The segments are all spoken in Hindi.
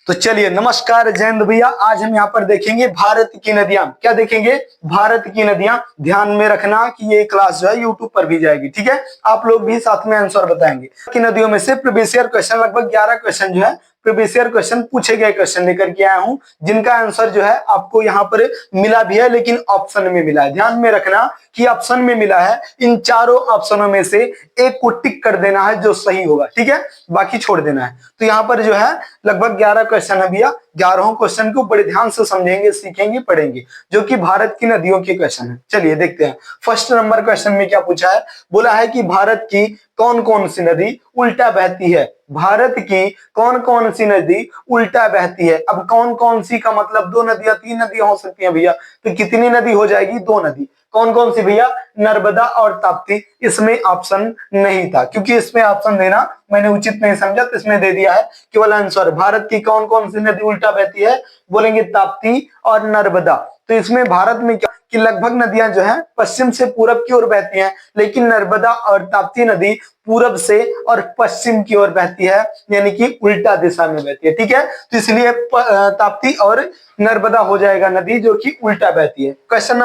तो चलिए, नमस्कार जयंत भैया। आज हम यहाँ पर देखेंगे भारत की नदियां। क्या देखेंगे? भारत की नदियां। ध्यान में रखना कि ये क्लास जो है यूट्यूब पर भी जाएगी, ठीक है। आप लोग भी साथ में आंसर बताएंगे। की नदियों में से प्रीवियस ईयर क्वेश्चन, लगभग 11 क्वेश्चन जो है प्रीवियस ईयर क्वेश्चन पूछे गए क्वेश्चन लेकर के आया हूं, जिनका आंसर जो है आपको यहाँ पर मिला भी है, लेकिन ऑप्शन में मिला है। ध्यान में रखना कि ऑप्शन में मिला है, इन चारों ऑप्शनों में से एक को टिक कर देना है जो सही होगा, ठीक है, बाकी छोड़ देना है। तो यहाँ पर जो है लगभग 11 क्वेश्चन है भैया। 11 क्वेश्चन को बड़े ध्यान से समझेंगे, सीखेंगे, पढ़ेंगे, जो कि भारत की नदियों के क्वेश्चन है। चलिए देखते हैं। फर्स्ट नंबर क्वेश्चन में क्या पूछा है? बोला है कि भारत की कौन कौन सी नदी उल्टा बहती है। भारत की कौन कौन सी नदी उल्टा बहती है। अब कौन कौन सी का मतलब 2 नदियां, 3 नदियां हो सकती हैं भैया। तो कितनी नदी हो जाएगी? 2 नदी। कौन कौन सी भैया? नर्मदा और ताप्ती। इसमें ऑप्शन नहीं था, क्योंकि इसमें ऑप्शन देना मैंने उचित नहीं समझा, तो इसमें दे दिया है केवल आंसर। भारत की कौन कौन सी नदी उल्टा बहती है? बोलेंगे ताप्ती और नर्मदा। तो इसमें भारत में क्या कि लगभग नदियां जो है पश्चिम से पूरब की ओर बहती हैं, लेकिन नर्मदा और ताप्ती नदी पूरब से और पश्चिम की ओर बहती है, यानी कि उल्टा दिशा में बहती है, ठीक है। तो इसलिए ताप्ती और नर्मदा हो जाएगा नदी जो कि उल्टा बहती है। क्वेश्चन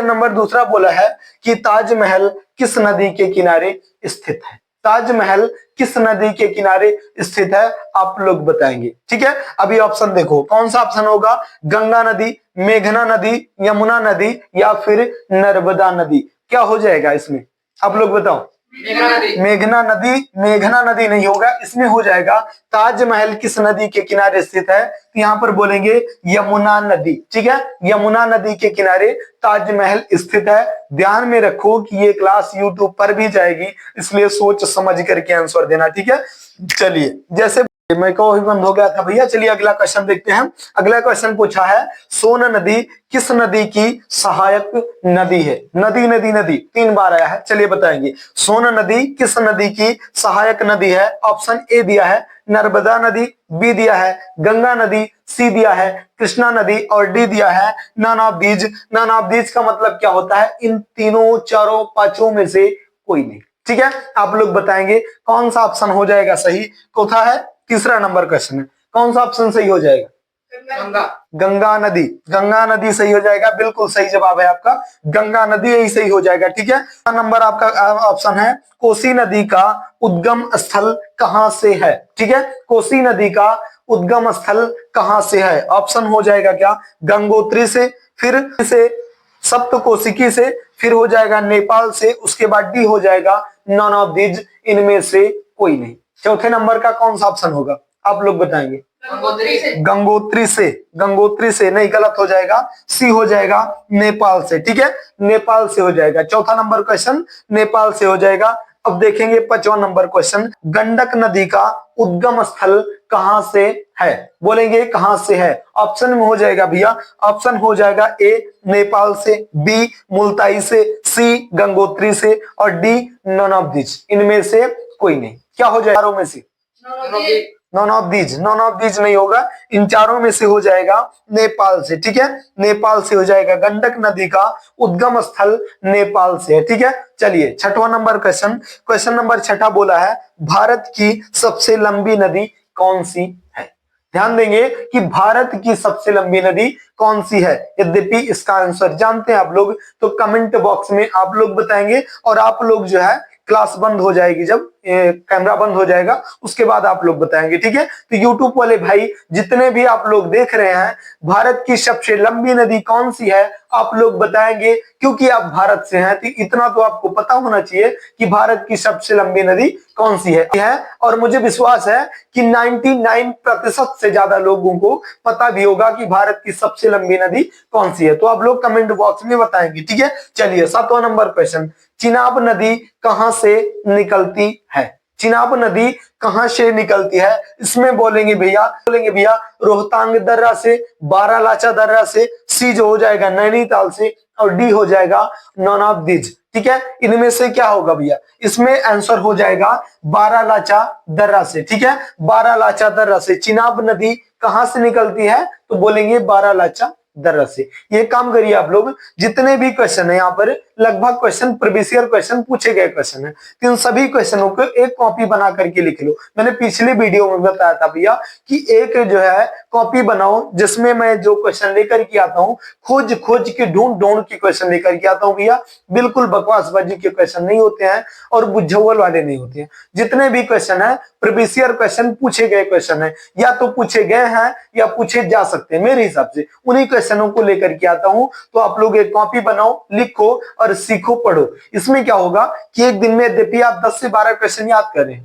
नंबर दूसरा बोला है कि ताजमहल किस नदी के किनारे स्थित है। ताजमहल किस नदी के किनारे स्थित है, आप लोग बताएंगे, ठीक है। अभी ऑप्शन देखो, कौन सा ऑप्शन होगा? गंगा नदी, मेघना नदी, यमुना नदी या फिर नर्मदा नदी। क्या हो जाएगा इसमें? आप लोग बताओ। मेघना नदी नहीं होगा, इसमें हो जाएगा ताजमहल किस नदी के किनारे स्थित है। तो यहाँ पर बोलेंगे यमुना नदी, ठीक है। यमुना नदी के किनारे ताजमहल स्थित है। ध्यान में रखो कि ये क्लास यूट्यूब पर भी जाएगी, इसलिए सोच समझ करके आंसर देना, ठीक है। चलिए, जैसे मैं को भी बंद हो गया था भैया। चलिए अगला क्वेश्चन देखते हैं। अगला क्वेश्चन पूछा है, सोन नदी किस नदी की सहायक नदी है। नदी नदी नदी 3 बार आया है, चलिए बताएंगे। सोन नदी किस नदी की सहायक नदी है। ऑप्शन ए दिया है नर्मदा नदी, बी दिया है गंगा नदी, सी दिया है कृष्णा नदी और डी दिया है none of these. None of these का मतलब क्या होता है? इन तीनों, चारों, पांचों में से कोई नहीं, ठीक है। आप लोग बताएंगे कौन सा ऑप्शन हो जाएगा सही। चौथा है, तीसरा नंबर क्वेश्चन है, कौन सा ऑप्शन सही हो जाएगा? गंगा नदी। गंगा नदी सही हो जाएगा, बिल्कुल सही जवाब है आपका, गंगा नदी यही सही हो जाएगा, ठीक है। नंबर आपका ऑप्शन है, कोसी नदी का उद्गम स्थल कहां से है, ठीक है। कोसी नदी का उद्गम स्थल कहां से है? ऑप्शन हो जाएगा क्या? गंगोत्री से, फिर से सप्तकोशिकी से, फिर हो जाएगा नेपाल से, उसके बाद डी हो जाएगा नॉन ऑफ दीज, इनमें से कोई नहीं। चौथे नंबर का कौन सा ऑप्शन होगा, आप लोग बताएंगे। गंगोत्री से नहीं, गलत हो जाएगा। सी हो जाएगा नेपाल से, ठीक है, नेपाल से हो जाएगा। चौथा नंबर क्वेश्चन नेपाल से हो जाएगा। अब देखेंगे 5वां नंबर क्वेश्चन, गंडक नदी का उद्गम स्थल कहां से है। बोलेंगे कहां से है। ऑप्शन में हो जाएगा भैया, ऑप्शन हो जाएगा ए नेपाल से, बी मुल्ताई से, सी गंगोत्री से और डी नॉन ऑफ दिस, इनमें से कोई नहीं। क्या हो जाएगा? चारों में से नॉन ऑफ दीज नहीं होगा, इन चारों में से हो जाएगा नेपाल से, ठीक है। नेपाल से हो जाएगा, गंडक नदी का उद्गम स्थल नेपाल से है, ठीक है। चलिए 6वां नंबर क्वेश्चन नंबर 6 बोला है, भारत की सबसे लंबी नदी कौन सी है। ध्यान देंगे कि भारत की सबसे लंबी नदी कौन सी है। यद्यपि इसका आंसर जानते हैं आप लोग, तो कमेंट बॉक्स में आप लोग बताएंगे, और आप लोग जो है क्लास बंद हो जाएगी, जब कैमरा बंद हो जाएगा उसके बाद आप लोग बताएंगे, ठीक है। तो यूट्यूब वाले भाई जितने भी आप लोग देख रहे हैं, भारत की सबसे लंबी नदी कौन सी है आप लोग बताएंगे, क्योंकि आप भारत से हैं, तो इतना तो आपको पता होना चाहिए कि भारत की सबसे लंबी नदी कौन सी है। और मुझे विश्वास है कि 99% से ज्यादा लोगों को पता भी होगा कि भारत की सबसे लंबी नदी कौन सी है। तो आप लोग कमेंट बॉक्स में बताएंगे, ठीक है। चलिए 7वां नंबर क्वेश्चन, चिनाब नदी कहां से निकलती है। चिनाब नदी कहां से निकलती है। इसमें बोलेंगे भैया रोहतांग दर्रा से, बारालाचा दर्रा से, सी जो हो जाएगा नैनीताल से और डी हो जाएगा नॉन ऑफ दिज, ठीक है। इनमें से क्या होगा भैया? इसमें आंसर हो जाएगा बारालाचा दर्रा से, ठीक है। बारालाचा दर्रा से चिनाब नदी कहां से निकलती है, तो बोलेंगे बारालाचा दर्रा से। ये काम करिए आप लोग, जितने भी क्वेश्चन है यहाँ पर लगभग क्वेश्चन प्रीवियस ईयर क्वेश्चन पूछे गए क्वेश्चन है, तो इन सभी क्वेश्चनों को एक कॉपी बना करके लिख लो। मैंने पिछले वीडियो में बताया था भैया कि एक जो है कॉपी बनाओ जिसमें मैं जो क्वेश्चन लेकर के आता हूँ खोज खोज के ढूंढ ढूंढ के क्वेश्चन लेकर के आता हूँ भैया। बिल्कुल बकवासबाजी के क्वेश्चन नहीं होते हैं और बुझावल वाले नहीं होते हैं। जितने भी क्वेश्चन है प्रीवियस ईयर क्वेश्चन पूछे गए क्वेश्चन है, या तो पूछे गए हैं या पूछे जा सकते हैं, मेरे हिसाब से उन्हीं क्वेश्चनों को लेकर के आता हूं। तो आप लोग एक कॉपी बनाओ, लिखो और सीखो, पढ़ो। इसमें क्या होगा कि एक दिन में यद्यपि आप 10 से 12 क्वेश्चन याद करें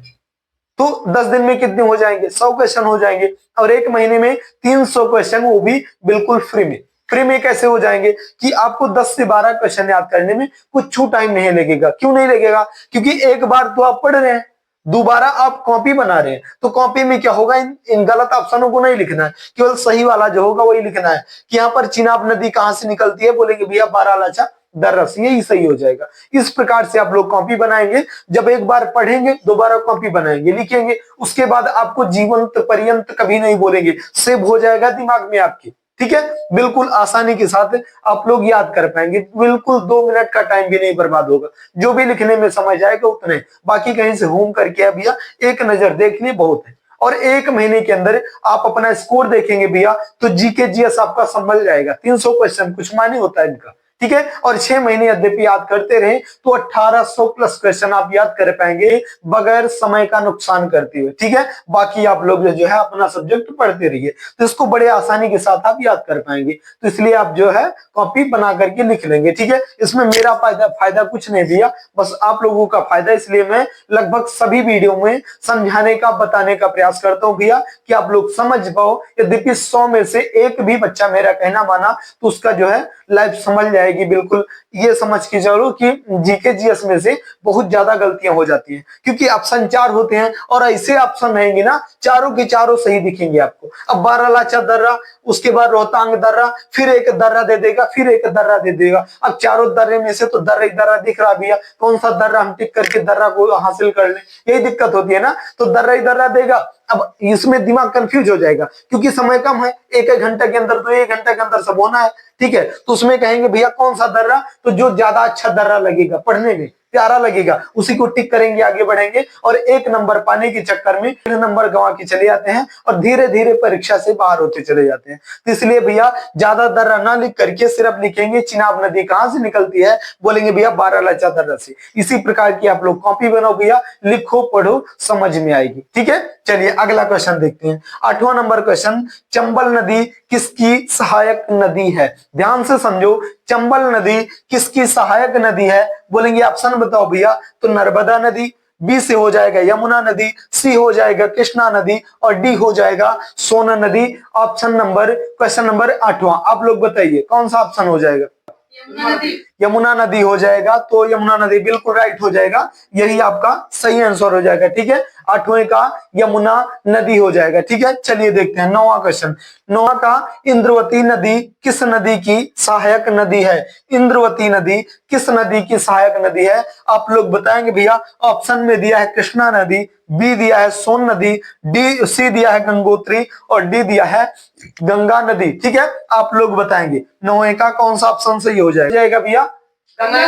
तो 10 दिन में कितने हो जाएंगे, 100 क्वेश्चन हो जाएंगे, और एक महीने में 300 क्वेश्चन, वो भी बिल्कुल फ्री में। फ्री में कैसे हो जाएंगे कि आपको 10 से 12 क्वेश्चन याद करने में कुछ टाइम नहीं लगेगा। क्यों नहीं लगेगा? क्योंकि एक बार तो आप पढ़ रहे हैं, दोबारा आप कॉपी बना रहे हैं, तो कॉपी में क्या होगा, इन गलत ऑप्शनों को नहीं लिखना है, केवल सही वाला जो होगा वही लिखना है। कि यहाँ पर चिनाब नदी कहां से निकलती है, बोलेंगे भैया बारालाचा दर्रा से, यही सही हो जाएगा। इस प्रकार से आप लोग कॉपी बनाएंगे। जब एक बार पढ़ेंगे दोबारा कॉपी बनाएंगे, लिखेंगे, उसके बाद आपको जीवंत पर्यंत कभी नहीं बोलेंगे, सेव हो जाएगा दिमाग में आपके। ठीक है, बिल्कुल आसानी के साथ आप लोग याद कर पाएंगे, बिल्कुल 2 मिनट का टाइम भी नहीं बर्बाद होगा। जो भी लिखने में समझ आएगा उतने, बाकी कहीं से होम करके भैया एक नजर देखनी बहुत है। और एक महीने के अंदर आप अपना स्कोर देखेंगे भैया तो जीके जीएस आपका संभल जाएगा। 300 क्वेश्चन कुछ माने होता है इनका, ठीक है। और 6 महीने यद्यपि याद करते रहे तो 1800 प्लस क्वेश्चन आप याद कर पाएंगे बगैर समय का नुकसान करते हुए, ठीक है। बाकी आप लोग जो है अपना सब्जेक्ट पढ़ते रहिए, तो इसको बड़े आसानी के साथ आप याद कर पाएंगे। तो इसलिए आप जो है कॉपी बना करके लिख लेंगे, ठीक है। इसमें मेरा फायदा कुछ नहीं दिया, बस आप लोगों का फायदा, इसलिए मैं लगभग सभी वीडियो में समझाने का बताने का प्रयास करता हूं भैया कि आप लोग समझ पाओ। यद्यपि 100 में से एक भी बच्चा मेरा कहना माना तो उसका जो है लाइफ समझ जाएगी। बिल्कुल ये समझ के चलो कि जीके जीएस में से बहुत ज्यादा गलतियां हो जाती हैं, क्योंकि ऑप्शन 4 होते हैं और ऐसे ऑप्शन रहेंगे ना, चारों के चारों सही दिखेंगे आपको। अब बारालाचा दर्रा, उसके बाद रोहतांग दर्रा, फिर एक दर्रा दे देगा, फिर एक दर्रा दे देगा। अब चारों दर्रे में से तो दर्रा ही दर्रा दिख रहा भैया, कौन सा दर्रा हम टिक करके दर्रा को हासिल कर ले, यही दिक्कत होती है ना। तो दर्रा ही दर्रा देगा। अब इसमें दिमाग कंफ्यूज हो जाएगा, क्योंकि समय कम है, एक घंटे के अंदर, तो 1 घंटे के अंदर सब होना है, ठीक है। तो उसमें कहेंगे भैया कौन सा दर्रा, तो जो ज्यादा अच्छा दर्रा लगेगा, पढ़ने में प्यारा लगेगा, उसी को टिक करेंगे, आगे बढ़ेंगे। और 1 नंबर पाने के चक्कर में 1 नंबर गंवा के चले जाते हैं और धीरे धीरे परीक्षा से बाहर होते चले जाते हैं। तो इसलिए भैया ज्यादा दर्रा ना लिख करके सिर्फ लिखेंगे चिनाब नदी कहां से निकलती है, बोलेंगे भैया बारालाचा दर्रा से। इसी प्रकार की आप लोग कॉपी बनाओ भैया, लिखो, पढ़ो, समझ में आएगी, ठीक है। चलिए अगला क्वेश्चन देखते हैं। 8वां नंबर क्वेश्चन, चंबल नदी किसकी सहायक नदी है? ध्यान से समझो, चंबल नदी किसकी सहायक नदी है? बोलेंगे ऑप्शन बताओ भैया, तो नर्मदा नदी, बी से हो जाएगा यमुना नदी, सी हो जाएगा कृष्णा नदी, और डी हो जाएगा सोन नदी। ऑप्शन नंबर, क्वेश्चन नंबर 8वां, आप लोग बताइए कौन सा ऑप्शन हो जाएगा? यमुना नदी हो जाएगा। तो यमुना नदी बिल्कुल राइट हो जाएगा, यही आपका सही आंसर हो जाएगा, ठीक है। 8वें का यमुना नदी हो जाएगा, ठीक है। चलिए देखते हैं 9वां क्वेश्चन। 9वां का, इंद्रवती नदी किस नदी की सहायक नदी है? इंद्रवती नदी किस नदी की सहायक नदी है? आप लोग बताएंगे भैया। ऑप्शन में दिया है कृष्णा नदी, बी दिया है सोन नदी, डी, सी दिया है गंगोत्री, और डी दिया है गंगा नदी, ठीक है। आप लोग बताएंगे 9वें का कौन सा ऑप्शन सही हो जाएगा भैया? गंगा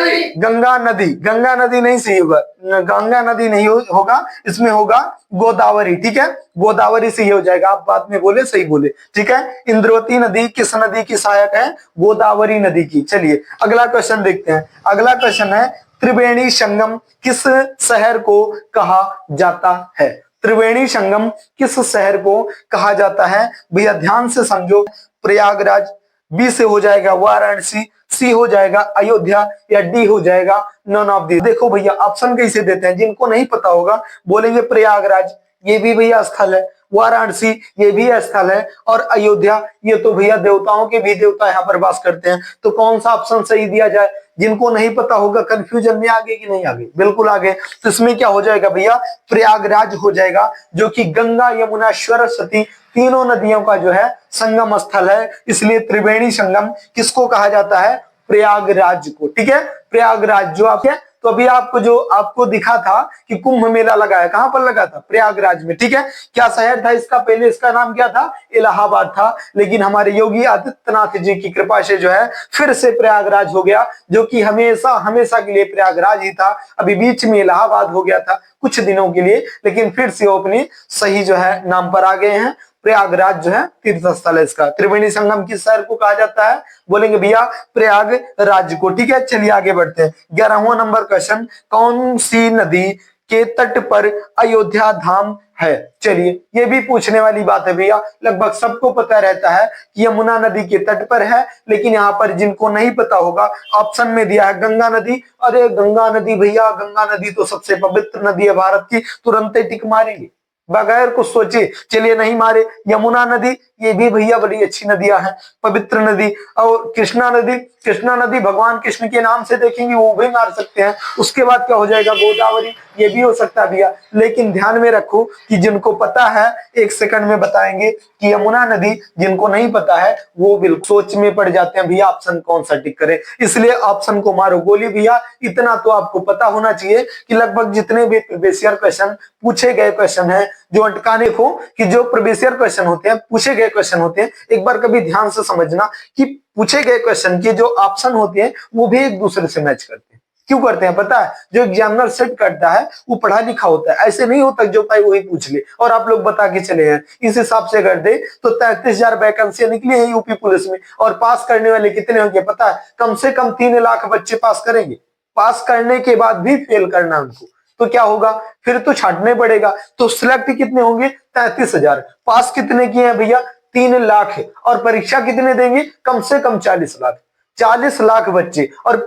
नदी। गंगा नदी नहीं सही होगा, गंगा नदी नहीं होगा, इसमें होगा गोदावरी, ठीक है। गोदावरी सही हो जाएगा, आप बाद में बोले, सही बोले, ठीक है। इंद्रवती नदी किस नदी की सहायक है? गोदावरी नदी की। चलिए अगला क्वेश्चन देखते हैं। अगला क्वेश्चन है, त्रिवेणी संगम किस शहर को कहा जाता है? त्रिवेणी संगम किस शहर को कहा जाता है? भैया ध्यान से समझो, प्रयागराज, बी से हो जाएगा वाराणसी, सी हो जाएगा अयोध्या, या डी हो जाएगा नन ऑफ दी। देखो भैया ऑप्शन कैसे देते हैं, जिनको नहीं पता होगा बोलेंगे प्रयागराज, ये भी भैया स्थल है, वाराणसी ये भी स्थल है, और अयोध्या ये तो भैया देवताओं के भी देवता यहाँ पर वास करते हैं। तो कौन सा ऑप्शन सही दिया जाए? जिनको नहीं पता होगा कंफ्यूजन में आगे कि नहीं आगे, बिल्कुल आगे। तो इसमें क्या हो जाएगा भैया? प्रयागराज हो जाएगा, जो कि गंगा यमुना सरस्वती तीनों नदियों का जो है संगम स्थल है। इसलिए त्रिवेणी संगम किसको कहा जाता है? प्रयागराज को, ठीक है। प्रयागराज जो आपके तो अभी आपको दिखा था कि कुंभ मेला लगा है, कहां पर लगा था? प्रयागराज में, ठीक है। क्या शहर था इसका? पहले इसका नाम क्या था? इलाहाबाद था, लेकिन हमारे योगी आदित्यनाथ जी की कृपा से जो है फिर से प्रयागराज हो गया, जो कि हमेशा हमेशा के लिए प्रयागराज ही था। अभी बीच में इलाहाबाद हो गया था कुछ दिनों के लिए, लेकिन फिर से वो अपने सही जो है नाम पर आ गए हैं। प्रयागराज जो है तीर्थ स्थल है इसका। त्रिवेणी संगम किस शहर को कहा जाता है? बोलेंगे भैया प्रयागराज को, ठीक है। चलिए आगे बढ़ते हैं। 11वां नंबर क्वेश्चन, कौन सी नदी के तट पर अयोध्या धाम है? चलिए ये भी पूछने वाली बात है भैया, लगभग सबको पता रहता है कि यमुना नदी के तट पर है, लेकिन यहाँ पर जिनको नहीं पता होगा ऑप्शन में दिया है गंगा नदी। अरे गंगा नदी भैया, गंगा नदी तो सबसे पवित्र नदी है भारत की, तुरंत ही टिक मारेंगे बगैर कुछ सोचे। चलिए नहीं मारे। यमुना नदी, ये भी भैया बड़ी अच्छी नदियां हैं, पवित्र नदी। और कृष्णा नदी, कृष्णा नदी भगवान कृष्ण के नाम से देखेंगे वो भी मार सकते हैं। उसके बाद क्या हो जाएगा? गोदावरी, ये भी हो सकता है भैया। लेकिन ध्यान में रखो कि जिनको पता है 1 सेकंड में बताएंगे कि यमुना नदी, जिनको नहीं पता है वो बिल्कुल सोच में पड़ जाते हैं भैया ऑप्शन कौन सा टिक करे, इसलिए ऑप्शन को मारो गोली भैया। इतना तो आपको पता होना चाहिए कि लगभग जितने भी प्रीवियस ईयर क्वेश्चन पूछे गए क्वेश्चन है, जो अटकाने को कि जो प्रीवियस ईयर क्वेश्चन होते हैं, पूछे गए क्वेश्चन होते हैं, एक बार कभी ध्यान से समझना कि पूछे गए क्वेश्चन के जो ऑप्शन होते हैं वो भी एक दूसरे से मैच करते हैं। क्यों करते हैं पता है? जो एग्जामिनर सेट करता है वो पढ़ा लिखा होता है, ऐसे नहीं होता जो पाए वही पूछ ले और आप लोग बता के चले हैं। इस हिसाब से कर दे तो 33,000 वैकेंसियां निकली है यूपी पुलिस में, और पास करने वाले कितने होंगे पता है? कम से कम 3 लाख बच्चे पास करेंगे। पास करने के बाद भी फेल करना उनको, तो क्या होगा? फिर तो छांटने पड़ेगा। तो सिलेक्ट कितने होंगे? 33,000। पास कितने किए हैं भैया? 3 लाख। और परीक्षा कितने देंगे? कम से कम 40 लाख। 40 लाख बच्चे, और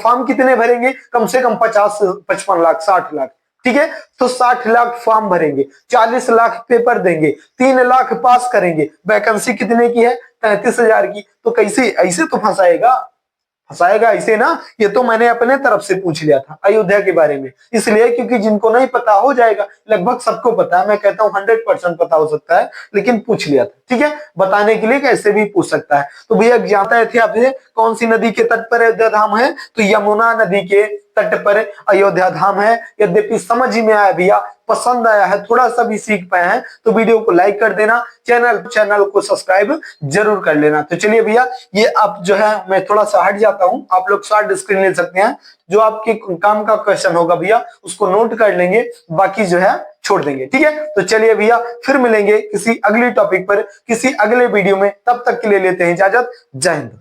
फॉर्म कितने भरेंगे? कम से कम 50 55 लाख 60 लाख, ठीक है। तो 60 लाख फॉर्म भरेंगे, 40 लाख पेपर देंगे, 3 लाख पास करेंगे। वैकेंसी कितने की है? 33,000 की। तो कैसे ऐसे तो फंसाएगा ऐसे ना। ये तो मैंने अपने तरफ से पूछ लिया था अयोध्या के बारे में, इसलिए क्योंकि जिनको नहीं पता हो जाएगा, लगभग सबको पता है। मैं कहता हूँ 100% पता हो सकता है, लेकिन पूछ लिया था, ठीक है। बताने के लिए कैसे भी पूछ सकता है। तो भैया जानते थे आपसे कौन सी नदी के तट पर अयोध्या धाम है? तो यमुना नदी के तट पर अयोध्या धाम है। यद्यपि समझ ही में आया भैया, पसंद आया है, थोड़ा सा भी सीख पाए हैं तो वीडियो को लाइक कर देना, चैनल को सब्सक्राइब जरूर कर लेना। तो चलिए भैया, ये अब जो है मैं थोड़ा सा हट जाता हूँ, आप लोग शॉर्ट स्क्रीन ले सकते हैं। जो आपके काम का क्वेश्चन होगा भैया उसको नोट कर लेंगे, बाकी जो है छोड़ देंगे, ठीक है। तो चलिए भैया, फिर मिलेंगे किसी अगली टॉपिक पर किसी अगले वीडियो में। तब तक के लिए लेते हैं इजाजत। जय हिंद।